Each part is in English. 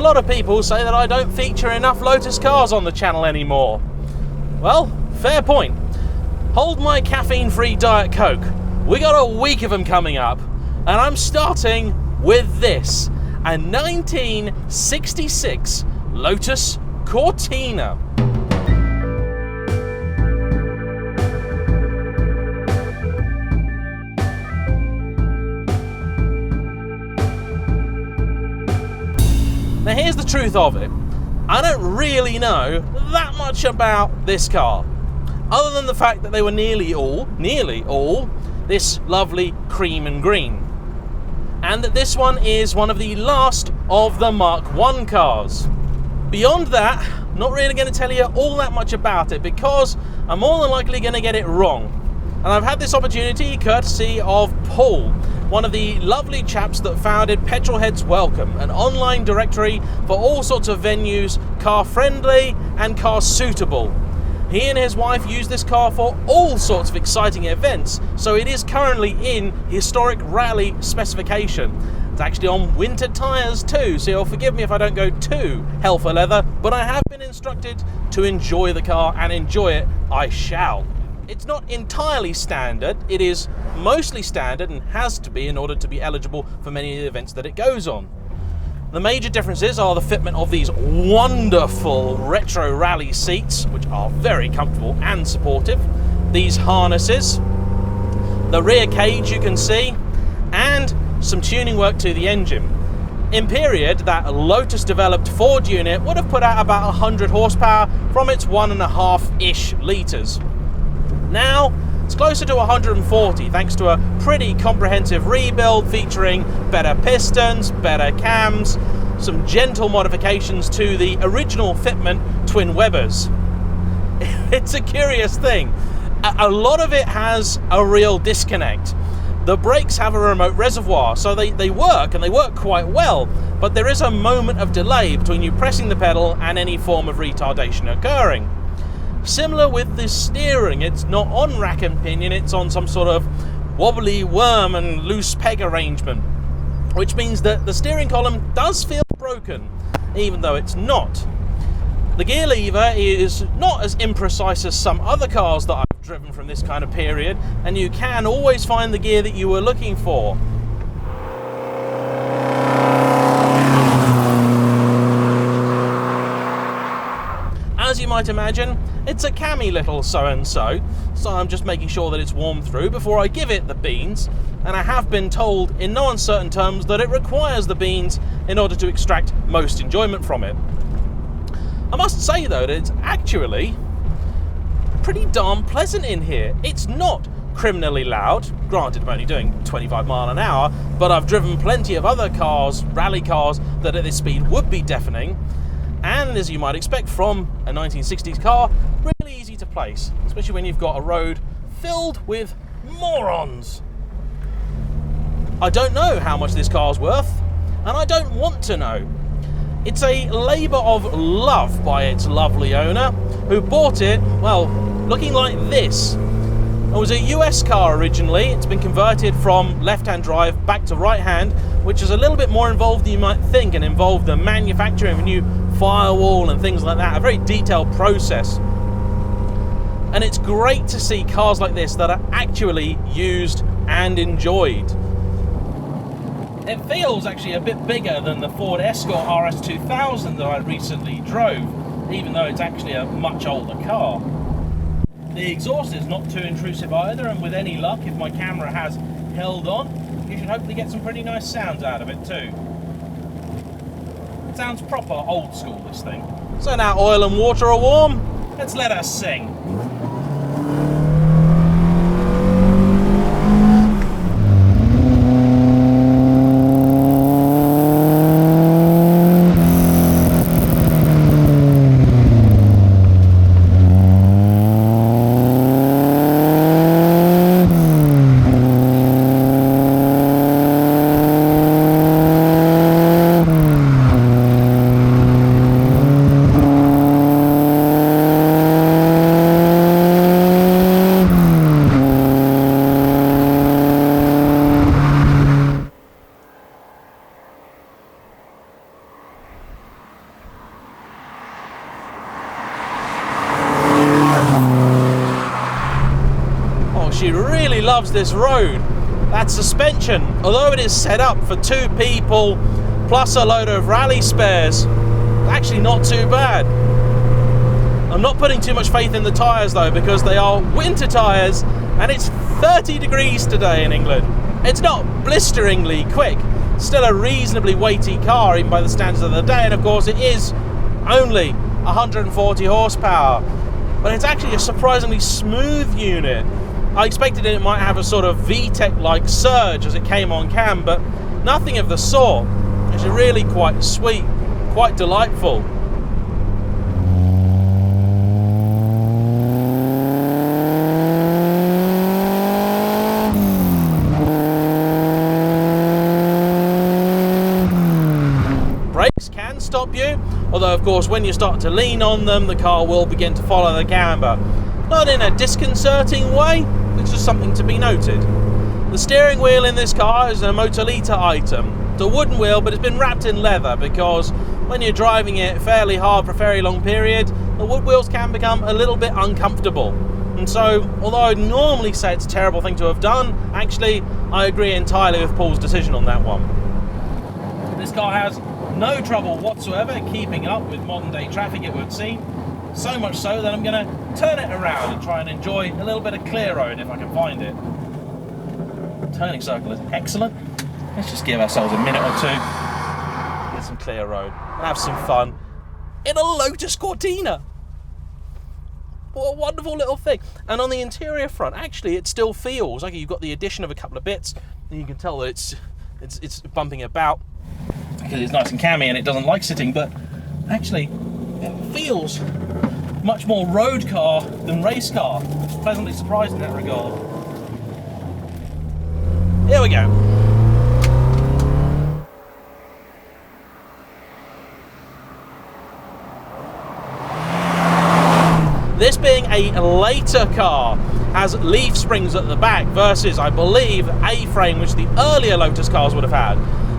lot of people say that I don't feature enough Lotus cars on the channel anymore. Well, fair point. Hold my caffeine-free Diet Coke. We got a week of them coming up, and I'm starting with this, a 1966 Lotus Cortina. Now here's the truth of it. I don't really know that much about this car, other than the fact that they were nearly all this lovely cream and green. And that this one is one of the last of the Mark I cars. Beyond that, not really going to tell you all that much about it because I'm more than likely going to get it wrong. And I've had this opportunity courtesy of Paul, one of the lovely chaps that founded Petrolheads Welcome, an online directory for all sorts of venues, car friendly and car suitable. He and his wife use this car for all sorts of exciting events, so it is currently in historic rally specification. It's actually on winter tyres too, so you'll forgive me if I don't go too hell for leather, but I have been instructed to enjoy the car, and enjoy it I shall. It's not entirely standard, it is mostly standard and has to be in order to be eligible for many of the events that it goes on. The major differences are the fitment of these wonderful retro rally seats, which are very comfortable and supportive, these harnesses, the rear cage you can see, and some tuning work to the engine. In period, that Lotus developed Ford unit would have put out about 100 horsepower from its 1.5-ish litres. Now, it's closer to 140 thanks to a pretty comprehensive rebuild featuring better pistons, better cams, some gentle modifications to the original fitment twin Webers. It's a curious thing. A lot of it has a real disconnect. The brakes have a remote reservoir, so they work, and they work quite well, but there is a moment of delay between you pressing the pedal and any form of retardation occurring. Similar with the steering, it's not on rack and pinion, it's on some sort of wobbly worm and loose peg arrangement, which means that the steering column does feel broken, even though it's not. The gear lever is not as imprecise as some other cars that I've driven from this kind of period, and you can always find the gear that you were looking for. As you might imagine, it's a cammy little so-and-so, so I'm just making sure that it's warmed through before I give it the beans, and I have been told in no uncertain terms that it requires the beans in order to extract most enjoyment from it. I must say though that it's actually pretty darn pleasant in here. It's not criminally loud, granted I'm only doing 25 miles an hour, but I've driven plenty of other cars, rally cars, that at this speed would be deafening. And as you might expect from a 1960s car, really easy to place, especially when you've got a road filled with morons. I don't know how much this car's worth, and I don't want to know. It's a labour of love by its lovely owner, who bought it, well, looking like this. It was a US car originally. It's been converted from left-hand drive back to right-hand, which is a little bit more involved than you might think, and involved the manufacturing of a new firewall and things like that, a very detailed process. And it's great to see cars like this that are actually used and enjoyed. It feels actually a bit bigger than the Ford Escort RS2000 that I recently drove, even though it's actually a much older car. The exhaust is not too intrusive either, and with any luck, if my camera has held on, you should hopefully get some pretty nice sounds out of it too. It sounds proper old school, this thing. So now oil and water are warm, let's let us sing. loves this road. That suspension, although it is set up for 2 people plus a load of rally spares, actually not too bad. I'm not putting too much faith in the tyres though, because they are winter tyres and it's 30 degrees today in England. It's not blisteringly quick, still a reasonably weighty car even by the standards of the day, and of course it is only 140 horsepower, but it's actually a surprisingly smooth unit. I expected it might have a sort of VTEC-like surge as it came on cam, but nothing of the sort. It's really quite sweet, quite delightful. Brakes can stop you, although of course when you start to lean on them, the car will begin to follow the camber. Not in a disconcerting way, it's just something to be noted. The steering wheel in this car is a Motolita item. It's a wooden wheel, but it's been wrapped in leather because when you're driving it fairly hard for a very long period, the wood wheels can become a little bit uncomfortable. And so, although I'd normally say it's a terrible thing to have done, actually I agree entirely with Paul's decision on that one. This car has no trouble whatsoever keeping up with modern day traffic, it would seem. So much so that I'm going to turn it around and try and enjoy a little bit of clear road if I can find it. Turning circle is excellent. Let's just give ourselves a minute or two, get some clear road, and have some fun in a Lotus Cortina. What a wonderful little thing. And on the interior front, actually, it still feels like you've got the addition of a couple of bits, and you can tell that it's bumping about because it's nice and cammy and it doesn't like sitting, but actually it feels much more road car than race car. Pleasantly surprised in that regard. Here we go. This being a later car has leaf springs at the back versus, I believe, A-frame, which the earlier Lotus cars would have had.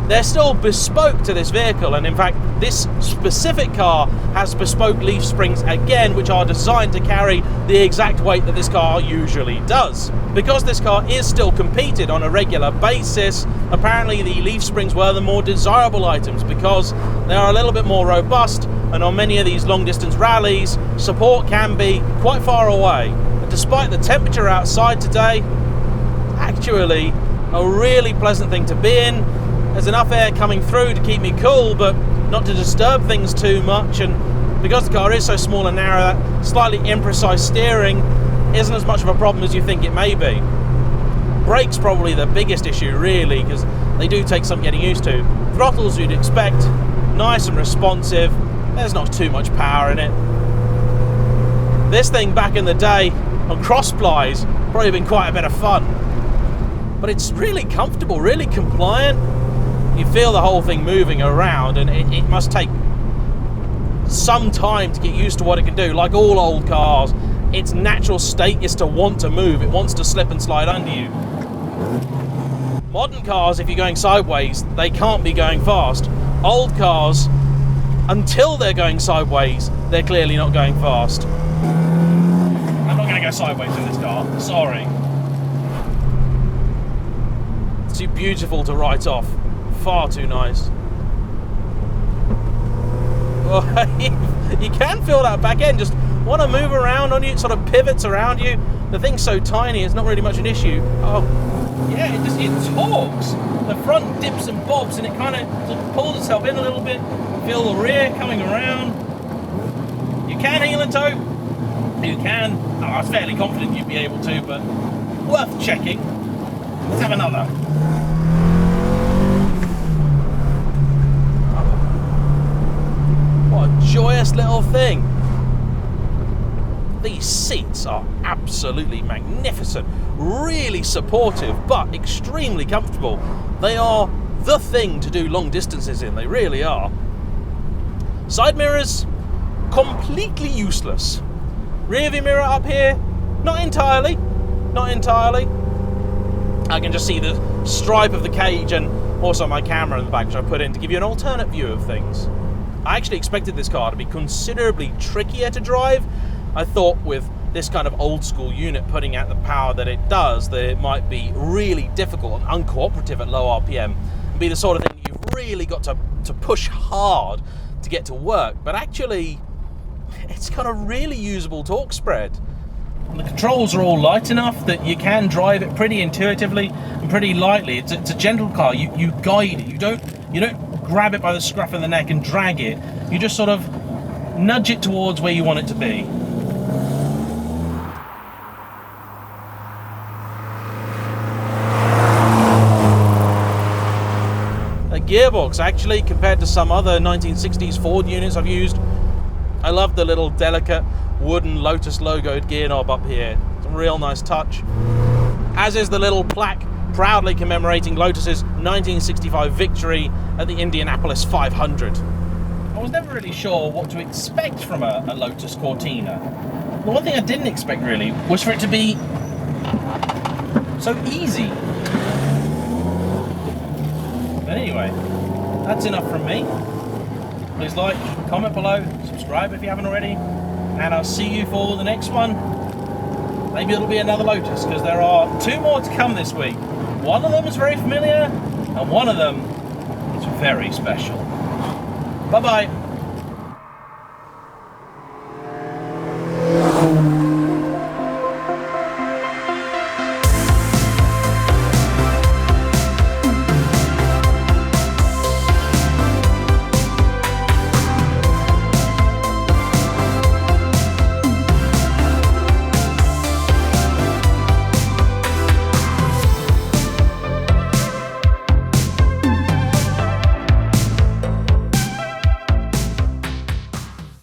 They're still bespoke to this vehicle, and in fact this specific car has bespoke leaf springs again, which are designed to carry the exact weight that this car usually does. Because this car is still competed on a regular basis, apparently the leaf springs were the more desirable items because they are a little bit more robust, and on many of these long distance rallies support can be quite far away. And despite the temperature outside today, actually a really pleasant thing to be in. There's enough air coming through to keep me cool, but not to disturb things too much, and because the car is so small and narrow, that slightly imprecise steering isn't as much of a problem as you think it may be. Brakes probably the biggest issue really, because they do take some getting used to. Throttles you'd expect, nice and responsive, there's not too much power in it. This thing back in the day on cross plies probably been quite a bit of fun, but it's really comfortable, really compliant. You feel the whole thing moving around, and it must take some time to get used to what it can do. Like all old cars, its natural state is to want to move. It wants to slip and slide under you. Modern cars, if you're going sideways, they can't be going fast. Old cars, until they're going sideways, they're clearly not going fast. I'm not going to go sideways in this car, sorry. It's too beautiful to write off. Far too nice. Well, you can feel that back end just want to move around on you. It sort of pivots around you. The thing's so tiny, it's not really much an issue. Oh, yeah, it torques. The front dips and bobs, and it kind of sort of pulls itself in a little bit. Feel the rear coming around. You can heel and toe. You can. Oh, I was fairly confident you'd be able to, but worth checking. Let's have another. What a joyous little thing. These seats are absolutely magnificent, really supportive, but extremely comfortable. They are the thing to do long distances in, they really are. Side mirrors, completely useless. Rear view mirror up here, not entirely. I can just see the stripe of the cage and also my camera in the back, which I put in to give you an alternate view of things. I actually expected this car to be considerably trickier to drive. I thought with this kind of old school unit putting out the power that it does, that it might be really difficult and uncooperative at low RPM, and be the sort of thing you've really got to push hard to get to work. But actually, it's got a really usable torque spread. And the controls are all light enough that you can drive it pretty intuitively and pretty lightly. It's a gentle car. You guide it. You don't grab it by the scruff of the neck and drag it. You just sort of nudge it towards where you want it to be. The gearbox, actually, compared to some other 1960s Ford units I've used, I love the little delicate wooden Lotus logoed gear knob up here. It's a real nice touch. As is the little plaque proudly commemorating Lotus's 1965 victory at the Indianapolis 500. I was never really sure what to expect from a Lotus Cortina. The one thing I didn't expect really was for it to be so easy. But anyway, that's enough from me. Please like, comment below, subscribe if you haven't already, and I'll see you for the next one. Maybe it'll be another Lotus, because there are 2 more to come this week. One of them is very familiar, and one of them is very special. Bye-bye.